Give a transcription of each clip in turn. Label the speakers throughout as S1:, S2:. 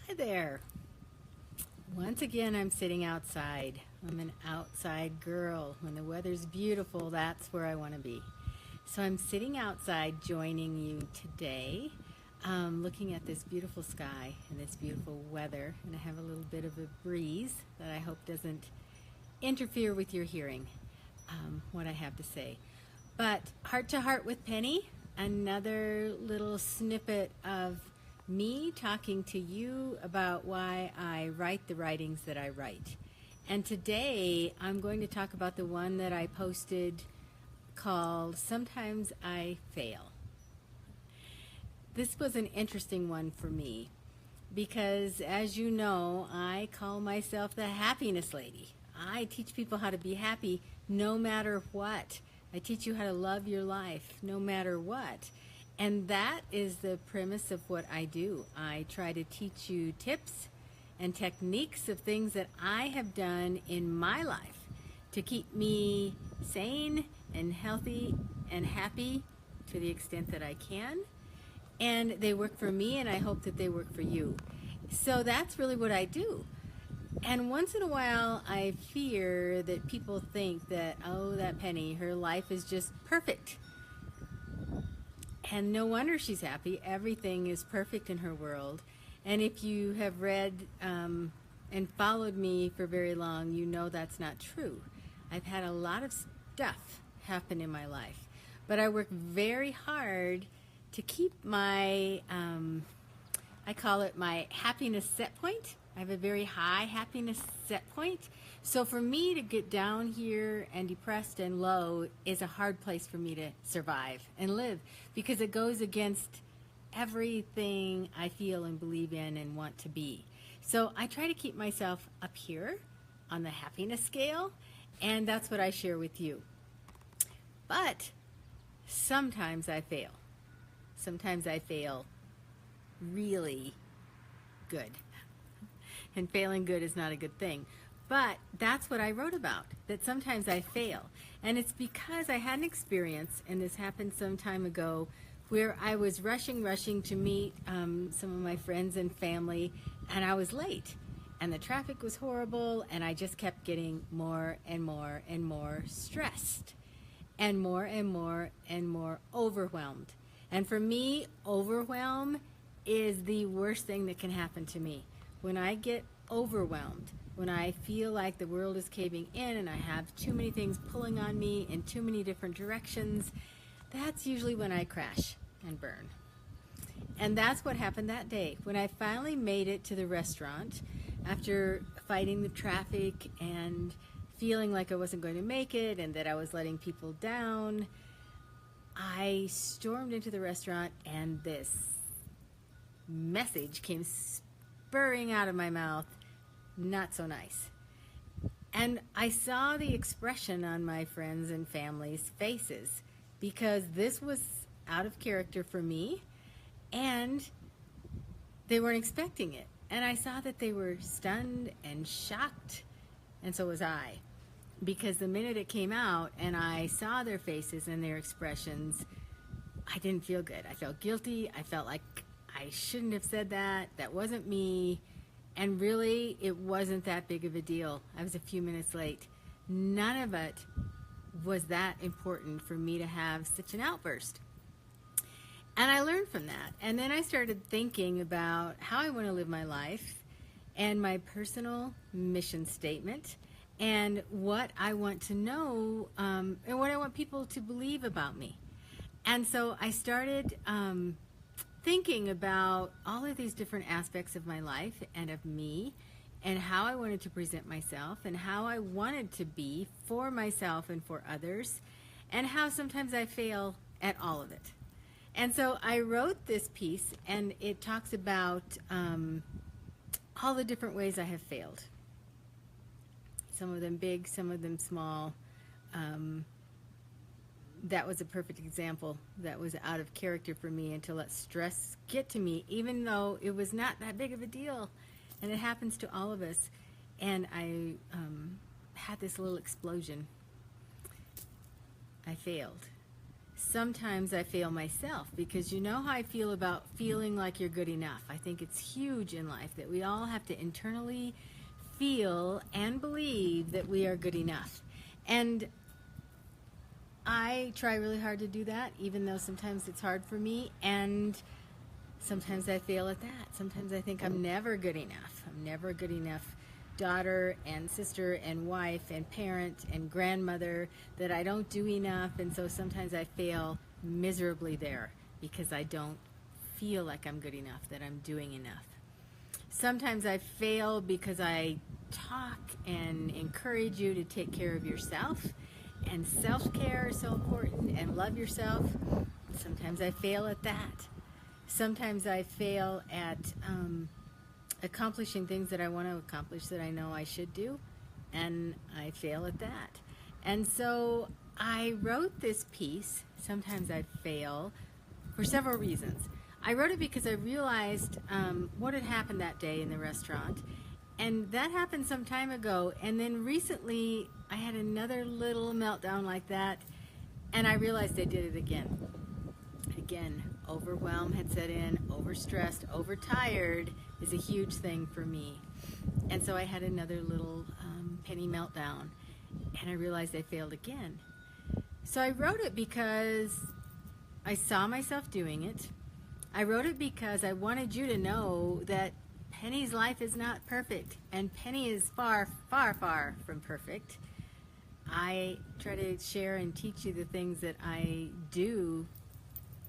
S1: Hi there. Once again, I'm sitting outside. I'm an outside girl. When the weather's beautiful, that's where I want to be. So I'm sitting outside joining you today, looking at this beautiful sky and this beautiful weather. And I have a little bit of a breeze that I hope doesn't interfere with your hearing what I have to say. But Heart to Heart with Penny, another little snippet of me talking to you about why I write the writings that I write. And today I'm going to talk about the one that I posted called Sometimes I Fail. This was an interesting one for me because, as you know, I call myself the happiness lady. I teach people how to be happy no matter what. I teach you how to love your life no matter what. And that is the premise of what I do. I try to teach you tips and techniques of things that I have done in my life to keep me sane and healthy and happy to the extent that I can. And they work for me, and I hope that they work for you. So that's really what I do. And once in a while, I fear that people think that, oh, that Penny, her life is just perfect. And no wonder she's happy. Everything is perfect in her world. And if you have read and followed me for very long, you know that's not true. I've had a lot of stuff happen in my life. But I work very hard to keep my, I call it my happiness set point. I have a very high happiness set point. So for me to get down here and depressed and low is a hard place for me to survive and live because it goes against everything I feel and believe in and want to be. So I try to keep myself up here on the happiness scale, and that's what I share with you. But sometimes I fail. Sometimes I fail really good. And failing good is not a good thing. But that's what I wrote about, that sometimes I fail. And it's because I had an experience, and this happened some time ago, where I was rushing to meet some of my friends and family, and I was late. And the traffic was horrible, and I just kept getting more and more and more stressed, and more overwhelmed. And for me, overwhelm is the worst thing that can happen to me. When I get overwhelmed, when I feel like the world is caving in and I have too many things pulling on me in too many different directions, that's usually when I crash and burn. And that's what happened that day. When I finally made it to the restaurant, after fighting the traffic and feeling like I wasn't going to make it and that I was letting people down, I stormed into the restaurant and this message came spurring out of my mouth. Not so nice. And I saw the expression on my friends and family's faces because this was out of character for me and they weren't expecting it. And I saw that they were stunned and shocked, and so was I. Because the minute it came out and I saw their faces and their expressions, I didn't feel good. I felt guilty. I felt like I shouldn't have said that. That wasn't me. And really, it wasn't that big of a deal. I was a few minutes late. None of it was that important for me to have such an outburst. And I learned from that. And then I started thinking about how I want to live my life and my personal mission statement and what I want to know and what I want people to believe about me. And so I started thinking about all of these different aspects of my life and of me and how I wanted to present myself and how I wanted to be for myself and for others and how sometimes I fail at all of it. And so I wrote this piece, and it talks about all the different ways I have failed. Some of them big, some of them small. That was a perfect example that was out of character for me and to let stress get to me, even though it was not that big of a deal. And it happens to all of us. And I had this little explosion. I failed. sometimes I fail myself, because you know how I feel about feeling like you're good enough. I think it's huge in life that we all have to internally feel and believe that we are good enough. And I try really hard to do that, even though sometimes it's hard for me, and sometimes I fail at that. Sometimes I think I'm never good enough. I'm never a good enough daughter and sister and wife and parent and grandmother, that I don't do enough. And so sometimes I fail miserably there because I don't feel like I'm good enough, that I'm doing enough. Sometimes I fail because I talk and encourage you to take care of yourself, and self-care is so important, and love yourself. Sometimes I fail at that. Sometimes I fail at accomplishing things that I want to accomplish that I know I should do, and I fail at that. And so I wrote this piece, Sometimes I Fail, for several reasons. I wrote it because I realized what had happened that day in the restaurant, and that happened some time ago. And then recently I had another little meltdown like that, and I realized I did it again. Again, overwhelm had set in, overstressed, overtired is a huge thing for me. And so I had another little penny meltdown, and I realized I failed again. So I wrote it because I saw myself doing it. I wrote it because I wanted you to know that Penny's life is not perfect, and Penny is far, far, far from perfect. I try to share and teach you the things that I do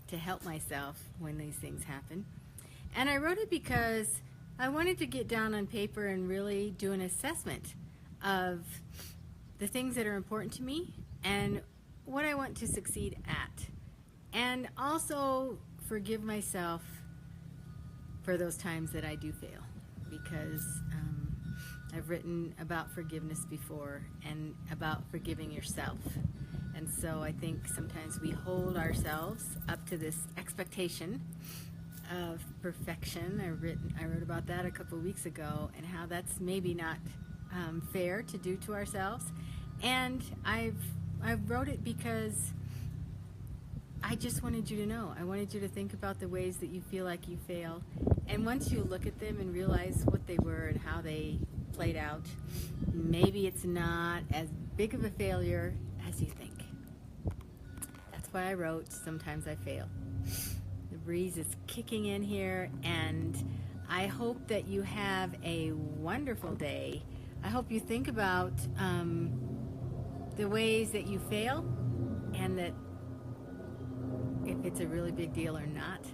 S1: to help myself when these things happen. And I wrote it because I wanted to get down on paper and really do an assessment of the things that are important to me and what I want to succeed at. And also forgive myself for those times that I do fail, because I've written about forgiveness before and about forgiving yourself. And so I think sometimes we hold ourselves up to this expectation of perfection. I wrote about that a couple of weeks ago, and how that's maybe not fair to do to ourselves. And I wrote it because I just wanted you to know. I wanted you to think about the ways that you feel like you fail. And once you look at them and realize what they were and how they played out, maybe it's not as big of a failure as you think. That's why I wrote Sometimes I Fail. The breeze is kicking in here, and I hope that you have a wonderful day. I hope you think about the ways that you fail, and that if it's a really big deal or not.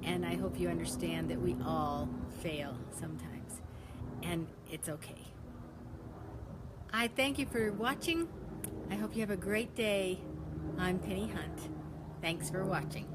S1: And I hope you understand that we all fail sometimes, and it's okay. I thank you for watching. I hope you have a great day. I'm Penny Hunt. Thanks for watching.